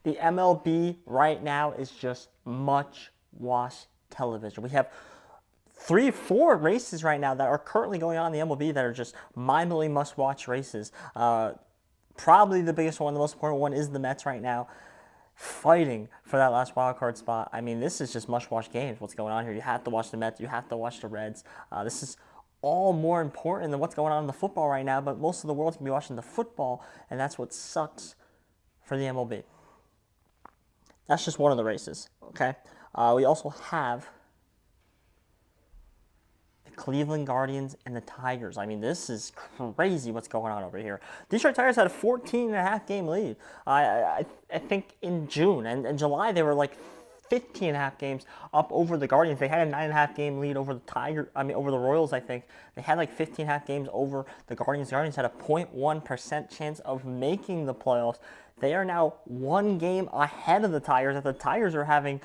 The MLB right now is just much-watched television. We have 4 races right now that are currently going on in the MLB that are just mind-blowing must-watch races. Probably the biggest one, the most important one, is the Mets right now, fighting for that last wild card spot. I mean, this is just must-watch games. What's going on here? You have to watch the Mets. You have to watch the Reds. This is all more important than what's going on in the football right now. But most of the world's gonna be watching the football, and that's what sucks for the MLB. That's just one of the races. Okay. We also have Cleveland Guardians and the Tigers. I mean, this is crazy what's going on over here. Detroit Tigers had a 14.5 game lead. I think in June and July they were like 15.5 games up over the Guardians. They had a 9.5 game lead over over the Royals, I think. They had like 15.5 games over the Guardians. The Guardians had a 0.1% chance of making the playoffs. They are now 1 game ahead of the Tigers. The Tigers are having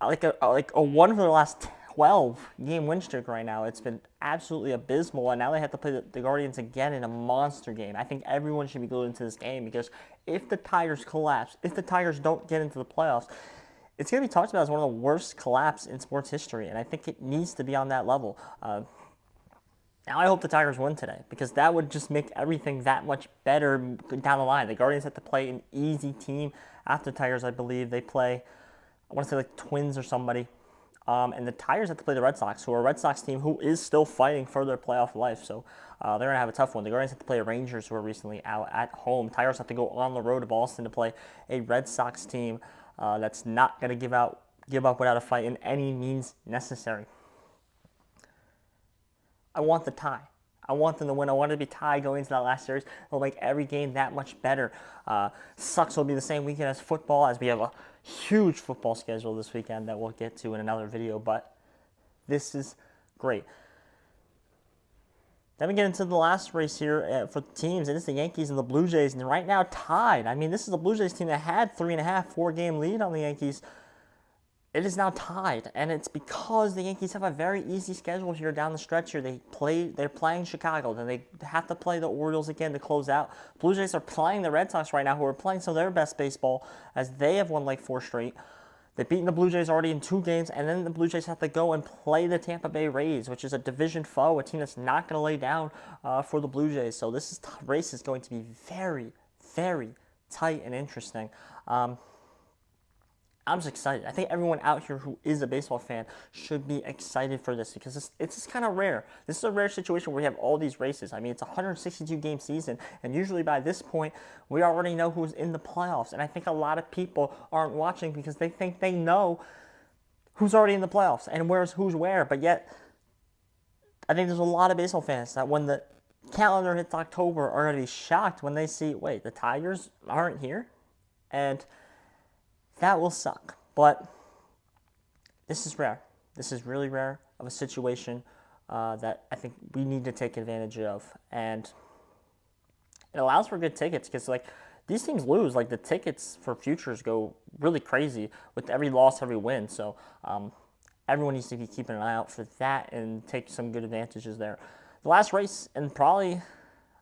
like a one for the last 12-game win streak right now. It's been absolutely abysmal, and now they have to play the Guardians again in a monster game. I think everyone should be glued into this game because if the Tigers collapse, if the Tigers don't get into the playoffs, it's going to be talked about as one of the worst collapses in sports history, and I think it needs to be on that level. Now I hope the Tigers win today because that would just make everything that much better down the line. The Guardians have to play an easy team after the Tigers, I believe. They play, I want to say like Twins or somebody. And the Tigers have to play the Red Sox, who are a Red Sox team who is still fighting for their playoff life. So they're going to have a tough one. The Guardians have to play the Rangers, who are recently out at home. Tigers have to go on the road to Boston to play a Red Sox team that's not going to give up without a fight in any means necessary. I want the tie. I want them to win. I want it to be tied going into that last series. It'll make every game that much better. Sucks will be the same weekend as football, as we have a huge football schedule this weekend that we'll get to in another video, but this is great. Then we get into the last race here for the teams, and it's the Yankees and the Blue Jays, and right now tied. I mean, this is the Blue Jays team that had 3.5, 4-game lead on the Yankees. It is now tied, and it's because the Yankees have a very easy schedule here down the stretch here. They're playing Chicago, then they have to play the Orioles again to close out. Blue Jays are playing the Red Sox right now, who are playing some of their best baseball, as they have won like 4 straight. They've beaten the Blue Jays already in 2 games, and then the Blue Jays have to go and play the Tampa Bay Rays, which is a division foe, a team that's not going to lay down for the Blue Jays. So this race is going to be very, very tight and interesting. I'm just excited. I think everyone out here who is a baseball fan should be excited for this because it's just kind of rare. This is a rare situation where we have all these races. I mean, it's a 162-game season, and usually by this point, we already know who's in the playoffs. And I think a lot of people aren't watching because they think they know who's already in the playoffs and who's where. But yet, I think there's a lot of baseball fans that when the calendar hits October are going to be shocked when they see, wait, the Tigers aren't here? And that will suck, but this is rare. This is really rare of a situation that I think we need to take advantage of, and it allows for good tickets because like these teams lose, like the tickets for futures go really crazy with every loss, every win. So everyone needs to be keeping an eye out for that and take some good advantages there. The last race, and probably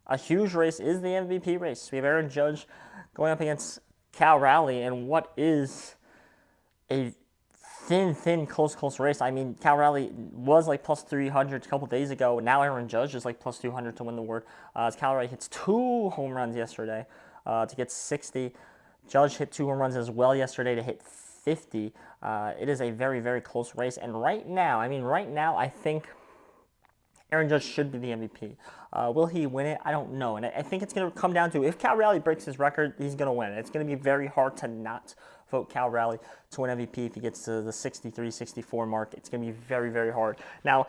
a huge race, is the MVP race. We have Aaron Judge going up against Cal Raleigh, and what is a thin, close race. I mean, Cal Raleigh was like plus 300 a couple days ago. Now Aaron Judge is like plus 200 to win the award. As Cal Raleigh hits 2 home runs yesterday to get 60. Judge hit 2 home runs as well yesterday to hit 50. It is a very, very close race. And right now, I think Aaron Judge should be the MVP. Will he win it? I don't know. And I think it's going to come down to if Cal Raleigh breaks his record, he's going to win. It's going to be very hard to not vote Cal Raleigh to win MVP if he gets to the 63, 64 mark. It's going to be very, very hard. Now,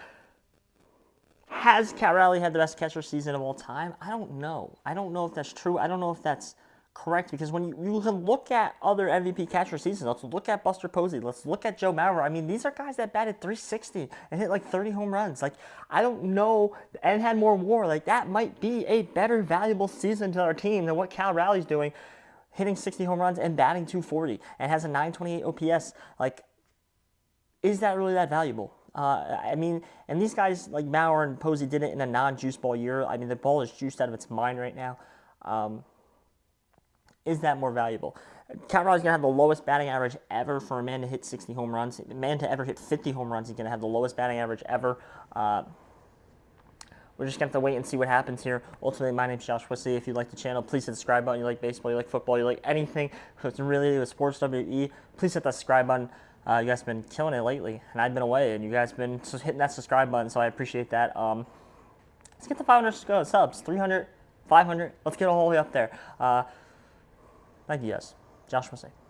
has Cal Raleigh had the best catcher season of all time? I don't know. I don't know if that's true. I don't know if that's correct, because when you can look at other MVP catcher seasons, let's look at Buster Posey, let's look at Joe Mauer. I mean, these are guys that batted 360 and hit like 30 home runs. Like, I don't know, and had more WAR. Like, that might be a better valuable season to our team than what Cal Raleigh's doing, hitting 60 home runs and batting 240 and has a 928 OPS. Like, is that really that valuable? I mean, and these guys like Mauer and Posey did it in a non-juice ball year. I mean, the ball is juiced out of its mind right now. is that more valuable? Cal Raleigh's going to have the lowest batting average ever for a man to hit 60 home runs. A man to ever hit 50 home runs, he's going to have the lowest batting average ever. We're just going to have to wait and see what happens here. Ultimately, my name's Josh Wesley. If you like the channel, please hit the subscribe button. You like baseball, you like football, you like anything that's related with sports WE, please hit that subscribe button. You guys have been killing it lately, and I've been away, and you guys have been just hitting that subscribe button, so I appreciate that. Let's get to 500 subs, 300, 500. Let's get all the way up there. Thank you guys. Josh Wesley.